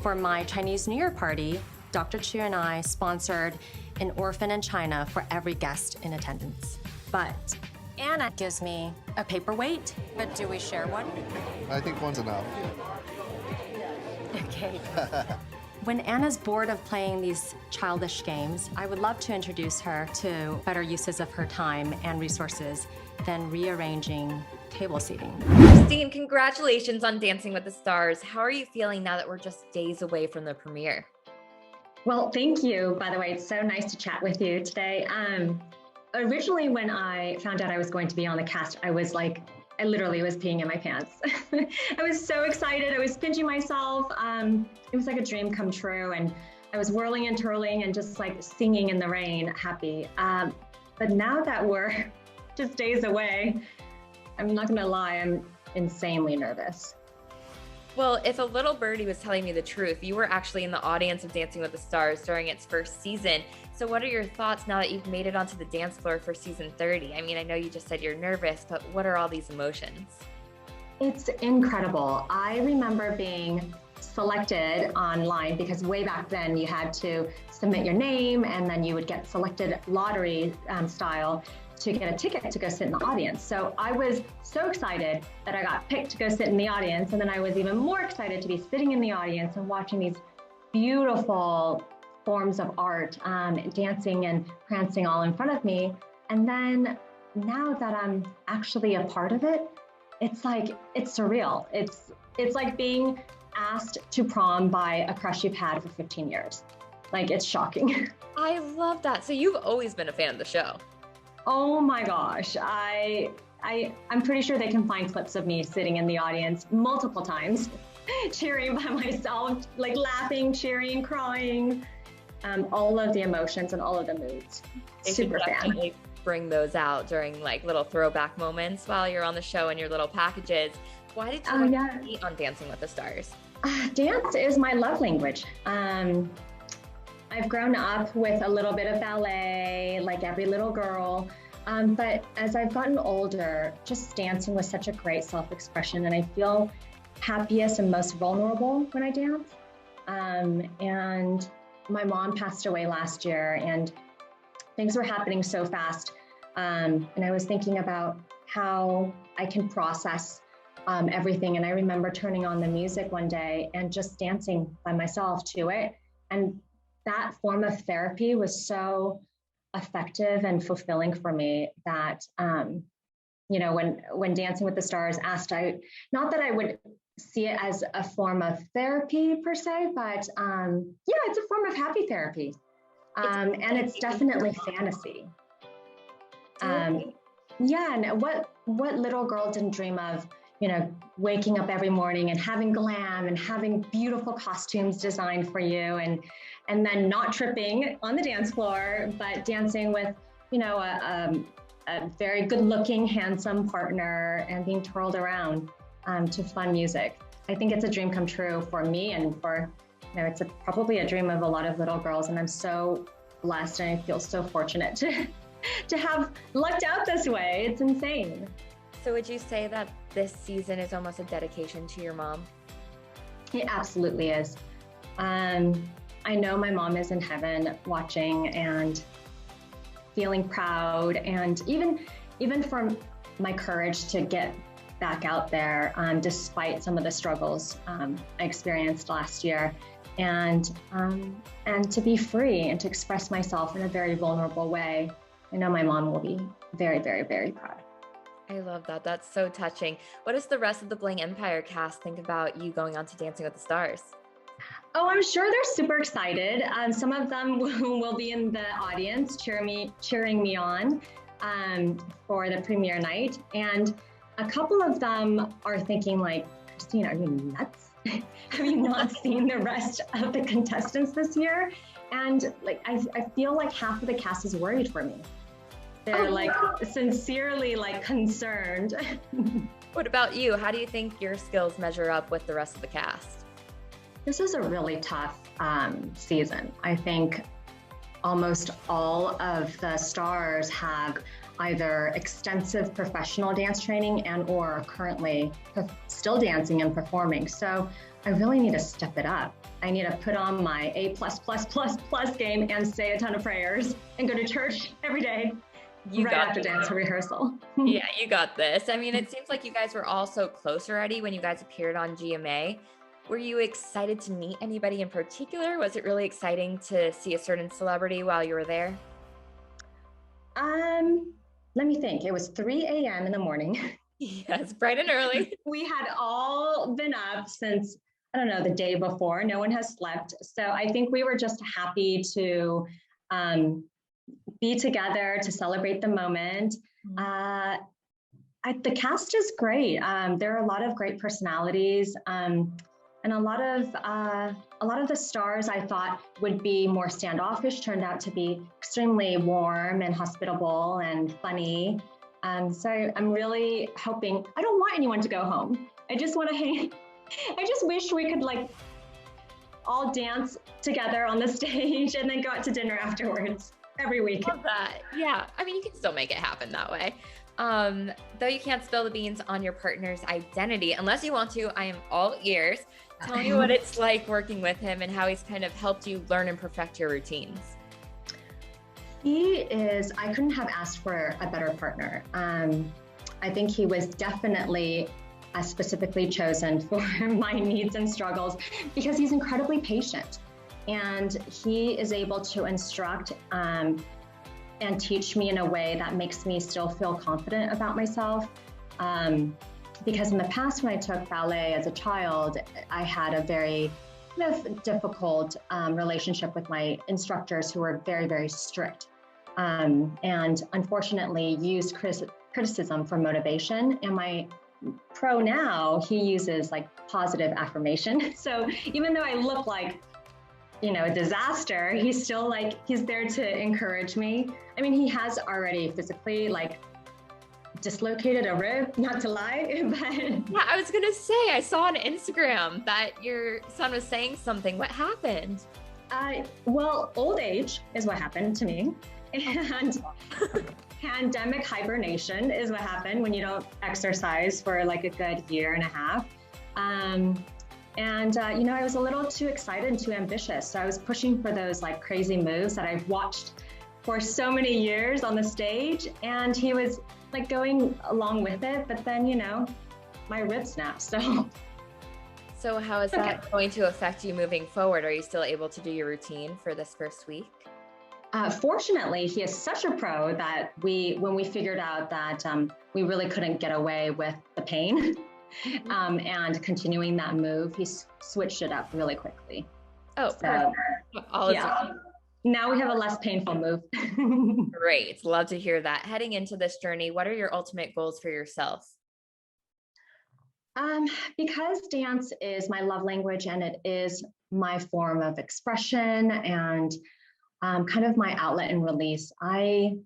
For my Chinese New Year party, Dr. Chiu and I sponsored an orphan in China for every guest in attendance. But Anna gives me a paperweight, but do we share one? I think one's enough. Okay. When Anna's bored of playing these childish games, I would love to introduce her to better uses of her time and resources than rearranging table seating. Christine, congratulations on Dancing with the Stars. How are you feeling now that we're just days away from the premiere? Well, thank you. By the way, it's so nice to chat with you today. Originally, when I found out I was going to be on the cast, I literally was peeing in my pants. I was so excited. I was pinching myself. It was like a dream come true. And I was whirling and twirling and just like singing in the rain, happy. But now that we're just days away, I'm not gonna lie, I'm insanely nervous. Well, if a little birdie was telling me the truth, you were actually in the audience of Dancing with the Stars during its first season. So what are your thoughts now that you've made it onto the dance floor for season 30? I mean, I know you just said you're nervous, but what are all these emotions? It's incredible. I remember being selected online because way back then you had to submit your name and then you would get selected lottery style to get a ticket to go sit in the audience. So I was so excited that I got picked to go sit in the audience. And then I was even more excited to be sitting in the audience and watching these beautiful forms of art, dancing and prancing all in front of me. And then now that I'm actually a part of it, it's surreal. It's like being asked to prom by a crush you've had for 15 years. Like, it's shocking. I love that. So you've always been a fan of the show. Oh my gosh, I'm pretty sure they can find clips of me sitting in the audience multiple times, cheering by myself, like laughing, cheering, crying, all of the emotions and all of the moods. Super fan. Bring those out during like little throwback moments while you're on the show in your little packages. Why did you want to be on Dancing with the Stars? Dance is my love language. I've grown up with a little bit of ballet, like every little girl. But as I've gotten older, just dancing was such a great self-expression, and I feel happiest and most vulnerable when I dance. And my mom passed away last year, and things were happening so fast. And I was thinking about how I can process everything. And I remember turning on the music one day and just dancing by myself to it. And that form of therapy was so effective and fulfilling for me that, when Dancing with the Stars asked, not that I would see it as a form of therapy per se, but it's a form of happy therapy. And it's definitely fantasy. And what little girl didn't dream of, waking up every morning and having glam and having beautiful costumes designed for you and then not tripping on the dance floor, but dancing with, a very good looking, handsome partner and being twirled around to fun music. I think it's a dream come true for me and for, it's probably a dream of a lot of little girls. And I'm so blessed and I feel so fortunate to have lucked out this way. It's insane. So would you say that this season is almost a dedication to your mom? It absolutely is. I know my mom is in heaven watching and feeling proud, and even for my courage to get back out there despite some of the struggles I experienced last year, and to be free and to express myself in a very vulnerable way. I know my mom will be very, very, very proud. I love that. That's so touching. What does the rest of the Bling Empire cast think about you going on to Dancing with the Stars? Oh, I'm sure they're super excited. Some of them will be in the audience cheering me on for the premiere night. And a couple of them are thinking like, Christine, are you nuts? Have you not seen the rest of the contestants this year? And I feel like half of the cast is worried for me. They're sincerely concerned. What about you? How do you think your skills measure up with the rest of the cast? This is a really tough season. I think almost all of the stars have either extensive professional dance training and or currently still dancing and performing. So I really need to step it up. I need to put on my A+++ game and say a ton of prayers and go to church every day right after dance rehearsal. Yeah, you got this. I mean, it seems like you guys were all so close already when you guys appeared on GMA. Were you excited to meet anybody in particular? Was it really exciting to see a certain celebrity while you were there? Let me think. It was 3 a.m. in the morning. Yes, bright and early. We had all been up since, I don't know, the day before. No one has slept. So I think we were just happy to be together, to celebrate the moment. The cast is great. There are a lot of great personalities. And a lot of the stars I thought would be more standoffish turned out to be extremely warm and hospitable and funny. So I'm really hoping, I don't want anyone to go home. I just want to hang. I just wish we could like all dance together on the stage and then go out to dinner afterwards every week. Love that. Yeah. I mean, you can still make it happen that way. Though you can't spill the beans on your partner's identity, unless you want to, I am all ears. Tell me what it's like working with him and how he's kind of helped you learn and perfect your routines. I couldn't have asked for a better partner. I think he was definitely specifically chosen for my needs and struggles because he's incredibly patient and he is able to instruct and teach me in a way that makes me still feel confident about myself. Because in the past, when I took ballet as a child, I had a very difficult relationship with my instructors who were very, very strict. And unfortunately used criticism for motivation. And my pro now, he uses like positive affirmation. So even though I look like, a disaster, he's still like, he's there to encourage me. I mean, he has already physically dislocated a rib, not to lie, but yeah, I was gonna say, I saw on Instagram that your son was saying something. What happened? Well, old age is what happened to me, and pandemic hibernation is what happened when you don't exercise for like a good year and a half. I was a little too excited and too ambitious, so I was pushing for those like crazy moves that I've watched for so many years on the stage, and he was like going along with it, but then, my rib snapped, so. So how is that going to affect you moving forward? Are you still able to do your routine for this first week? Fortunately, he is such a pro that when we figured out that we really couldn't get away with the pain and continuing that move, he switched it up really quickly. Oh, so, perfect. Now we have a less painful move. Great. Love to hear that. Heading into this journey, what are your ultimate goals for yourself? Because dance is my love language and it is my form of expression and kind of my outlet and release, I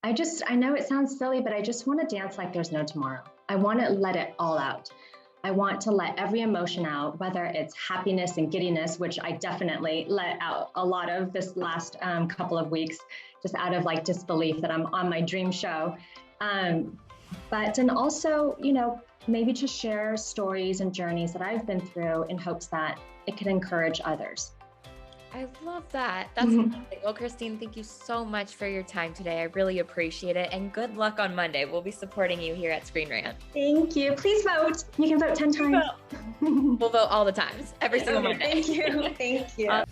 know it sounds silly, but I just want to dance like there's no tomorrow. I want to let it all out. I want to let every emotion out, whether it's happiness and giddiness, which I definitely let out a lot of this last couple of weeks, just out of like disbelief that I'm on my dream show. And also, maybe to share stories and journeys that I've been through in hopes that it can encourage others. I love that. That's amazing. Well, Christine, thank you so much for your time today. I really appreciate it. And good luck on Monday. We'll be supporting you here at Screen Rant. Thank you. Please vote. You can vote 10 times. We'll vote all the times, every single Monday. Thank you. Thank you.